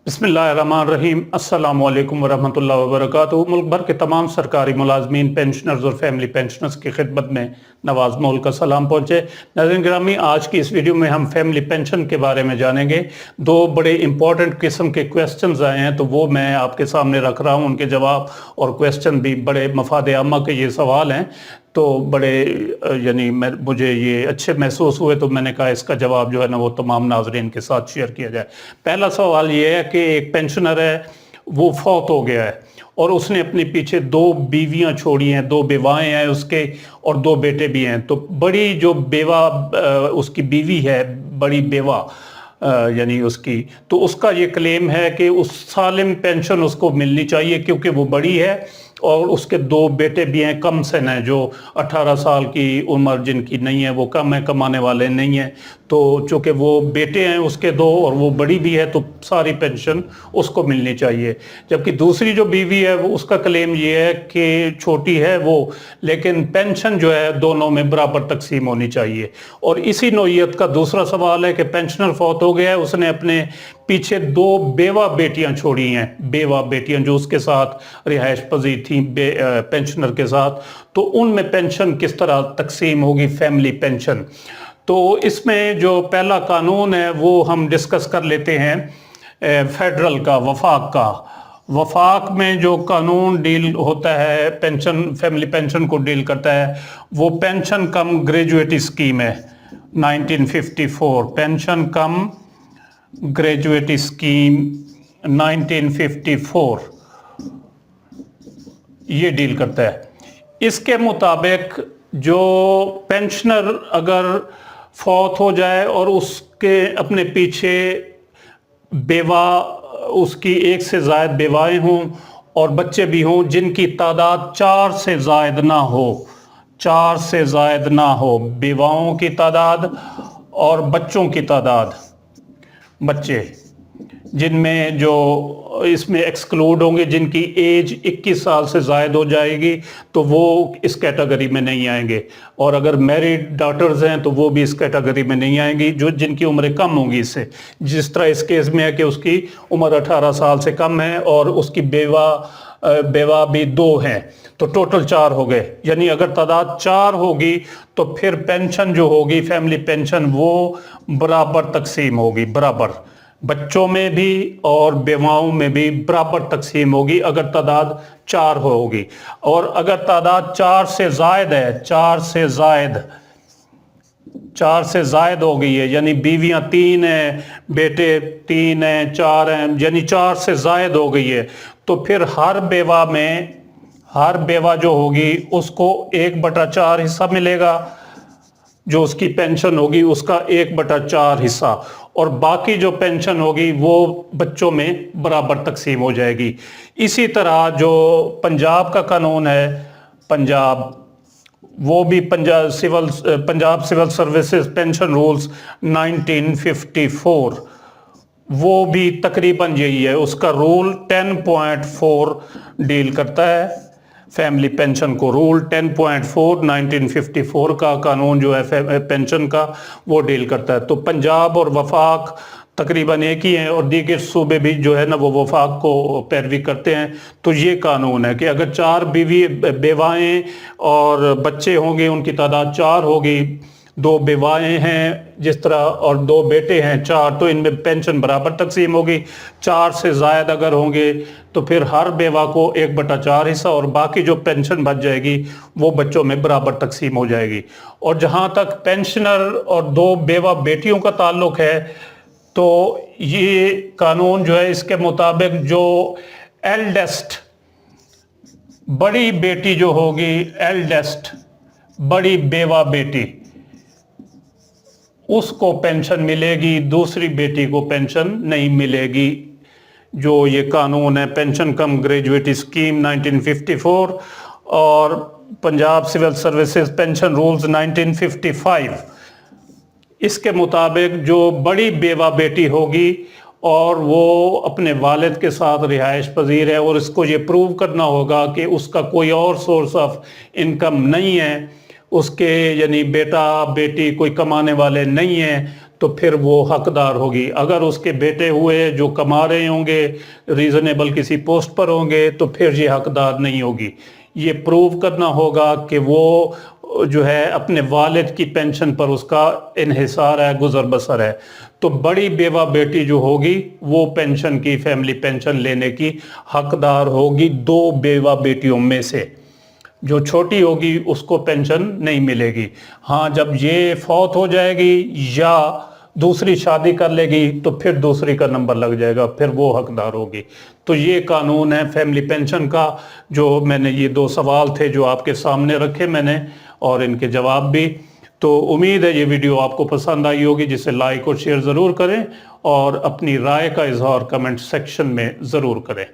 बिस्मिल्लाहिर्रहमानिर्रहीम। अस्सलाम वालेकुम वरहमतुल्लाहि वबरकातुहू। मुल्क भर के तमाम सरकारी मुलाजमीन, पेंशनर्स और फैमिली पेंशनर्स की खिदमत में नवाज मोल का सलाम पहुँचे। नाज़रीन गिरामी, आज की इस वीडियो में हम फैमिली पेंशन के बारे में जानेंगे। दो बड़े इंपॉर्टेंट किस्म के क्वेश्चंस आए हैं, तो वो मैं आपके सामने रख रहा हूँ। उनके जवाब और क्वेश्चन भी बड़े मफाद आमा के ये सवाल हैं, तो बड़े मुझे ये अच्छे महसूस हुए, तो मैंने कहा इसका जवाब जो है ना वो तमाम नाजरीन के साथ शेयर किया जाए। पहला सवाल ये है कि एक पेंशनर है, वो फौत हो गया है और उसने अपने पीछे दो बीवियां छोड़ी हैं, दो बेवाएं हैं उसके और दो बेटे भी हैं। तो बड़ी जो बेवा उसकी बीवी है, बड़ी बेवा यानी उसकी, तो उसका ये क्लेम है कि उस सालिम पेंशन उसको मिलनी चाहिए क्योंकि वो बड़ी है और उसके दो बेटे भी हैं, कम सन हैं, जो 18 साल की उम्र जिनकी नहीं है, वो कम है, कमाने वाले नहीं हैं। तो चूँकि वो बेटे हैं उसके दो और वो बड़ी भी है, तो सारी पेंशन उसको मिलनी चाहिए। जबकि दूसरी जो बीवी है वो उसका क्लेम ये है कि छोटी है वो, लेकिन पेंशन जो है दोनों में बराबर तकसीम होनी चाहिए। और इसी नौइयत का दूसरा सवाल है कि पेंशनर फौत हो गया है, उसने अपने पीछे दो बेवा बेटियां छोड़ी हैं, बेवा बेटियां जो उसके साथ रिहाइश पजीर थी पेंशनर के साथ। तो उनमें पेंशन किस तरह तकसीम होगी, फैमिली पेंशन। तो इसमें जो पहला कानून है वो हम डिस्कस कर लेते हैं फेडरल का, वफाक का। वफाक में जो कानून डील होता है पेंशन, फैमिली पेंशन को डील करता है, वो पेंशन कम ग्रेजुएटी स्कीम है 1954। पेंशन कम ग्रेजुएटी स्कीम 1954 ये डील करता है। इसके मुताबिक जो पेंशनर अगर फौत हो जाए और उसके अपने पीछे बेवा, उसकी एक से ज़ायद बेवाएं हों और बच्चे भी हों जिनकी तादाद 4 से ज़ायद ना हो, 4 से ज़ायद ना हो बेवाओं की तादाद और बच्चों की तादाद, बच्चे जिनमें जो इसमें एक्सक्लूड होंगे, जिनकी एज 21 साल से ज़ायद हो जाएगी तो वो इस कैटेगरी में नहीं आएंगे। और अगर मैरिड डॉटर्स हैं तो वो भी इस कैटेगरी में नहीं आएंगी, जो जिनकी उम्रें कम होंगी इससे। जिस तरह इस केस में है कि उसकी उम्र 18 साल से कम है और उसकी बेवा भी दो हैं, तो टोटल 4 हो गए। यानी अगर तादाद 4 होगी तो फिर पेंशन जो होगी, फैमिली पेंशन, वो बराबर तकसीम होगी, बराबर बच्चों में भी और बेवाओं में भी बराबर तकसीम होगी अगर तादाद 4 होगी। और अगर तादाद 4 से ज़ायद है, 4 से ज़ायद हो गई है, यानी बीवियां 3 हैं, बेटे 3 हैं, 4 हैं, यानी 4 से ज़ायद हो गई है, तो फिर हर बेवा जो होगी उसको 1/4 हिस्सा मिलेगा, जो उसकी पेंशन होगी उसका 1/4 हिस्सा, और बाकी जो पेंशन होगी वो बच्चों में बराबर तकसीम हो जाएगी। इसी तरह जो पंजाब का कानून है, पंजाब, वो भी Punjab civil services pension rules 1954, वो भी तकरीबन यही है। उसका रूल 10.4 डील करता है फैमिली पेंशन को। रूल 10.4 1954 का कानून जो है पेंशन का, वो डील करता है। तो पंजाब और वफाक तकरीबन एक ही हैं और दीगर सूबे भी जो है ना वो वफाक को पैरवी करते हैं। तो ये कानून है कि अगर 4 बेवाएं और बच्चे होंगे, उनकी तादाद 4 होगी, 2 बेवाएं हैं जिस तरह और 2 बेटे हैं 4, तो इनमें पेंशन बराबर तकसीम होगी। 4 से ज़ायद अगर होंगे तो फिर हर बेवा को 1/4 हिस्सा और बाकी जो पेंशन बच जाएगी वो बच्चों में बराबर तकसीम हो जाएगी। और जहाँ तक पेंशनर और 2 बेवा बेटियों का ताल्लुक है, तो ये कानून जो है इसके मुताबिक जो एल्डेस्ट बड़ी बेटी जो होगी, एल्डेस्ट बड़ी बेवा बेटी, उसको पेंशन मिलेगी, दूसरी बेटी को पेंशन नहीं मिलेगी। जो ये कानून है पेंशन कम ग्रेजुएटी स्कीम 1954 और Punjab civil services pension rules 1955, इसके मुताबिक जो बड़ी बेवा बेटी होगी और वो अपने वालिद के साथ रिहाइश पजीर है और इसको ये प्रूव करना होगा कि उसका कोई और सोर्स ऑफ इनकम नहीं है, उसके यानी बेटा बेटी कोई कमाने वाले नहीं हैं, تو پھر وہ حقدار ہوگی. اگر اس کے بیٹے ہوئے جو کما رہے ہوں گے, ریزنیبل کسی پوسٹ پر ہوں گے, تو پھر یہ حقدار نہیں ہوگی. یہ پروو کرنا ہوگا کہ وہ جو ہے اپنے والد کی پینشن پر اس کا انحصار ہے, گزر بسر ہے. تو بڑی بیوہ بیٹی جو ہوگی وہ پینشن کی, فیملی پینشن لینے کی حقدار ہوگی 2 بیوہ بیٹیوں میں سے. جو چھوٹی ہوگی اس کو پینشن نہیں ملے گی. ہاں جب یہ فوت ہو جائے گی یا دوسری شادی کر لے گی تو پھر دوسری کا نمبر لگ جائے گا, پھر وہ حقدار ہوگی. تو یہ قانون ہے فیملی پینشن کا. جو میں نے یہ 2 سوال تھے جو آپ کے سامنے رکھے میں نے, اور ان کے جواب بھی. تو امید ہے یہ ویڈیو آپ کو پسند آئی ہوگی, جسے لائک اور شیئر ضرور کریں, اور اپنی رائے کا اظہار کمنٹ سیکشن میں ضرور کریں.